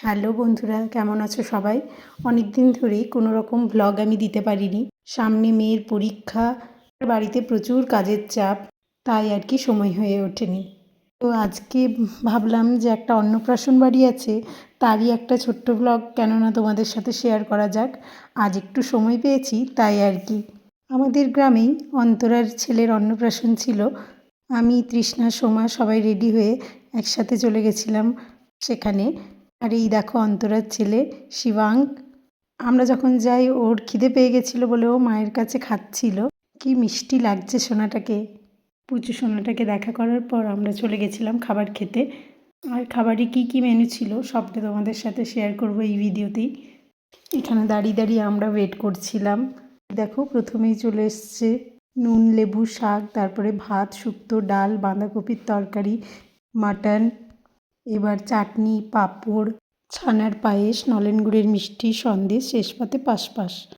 Hello বন্ধুরা, কেমন আছো সবাই? অনেক দিন ধরেই কোনো রকম ভ্লগ আমি দিতে পারিনি। সামনে মেয়ের পরীক্ষা, বাড়িতে প্রচুর কাজের চাপ, তাই আর কি সময় হয়ে ওঠেনি। তো আজকে ভাবলাম যে একটা অন্নপ্রাশন বাড়ি আছে, তারই একটা ছোট্ট ভ্লগ কেননা তোমাদের সাথে শেয়ার করা যাক। আজ একটু সময় পেয়েছি তাই আর কি। আমাদের গ্রামেই অন্তরার ছেলের অন্নপ্রাশন ছিল। আমি, তৃষ্ণা, সোমা সবাই রেডি হয়ে একসাথে চলে গেছিলাম সেখানে। আর এই দেখো অন্তরার ছেলে শিবাঙ্গ। আমরা যখন যাই ওর খিদে পেয়ে গেছিলো বলে ও মায়ের কাছে খাচ্ছিল। কি মিষ্টি লাগছে সোনাটাকে। পুচু সোনাটাকে দেখা করার পর আমরা চলে গেছিলাম খাবার খেতে। আর খাবারে কি কি মেনু ছিল সবটা তোমাদের সাথে শেয়ার করব এই ভিডিওতেই। এখানে দাঁড়িয়ে দাঁড়িয়ে আমরা ওয়েট করছিলাম। দেখো প্রথমেই চলে এসছে নুন লেবু শাক, তারপরে ভাত, শুক্তো, ডাল, বাঁধাকপির তরকারি, মাটন, এবার চাটনি, পাঁপড়, ছানার পায়েস, নলেন গুড়ের মিষ্টি, সন্দেশ, শেষ পাতে পাশপাশ।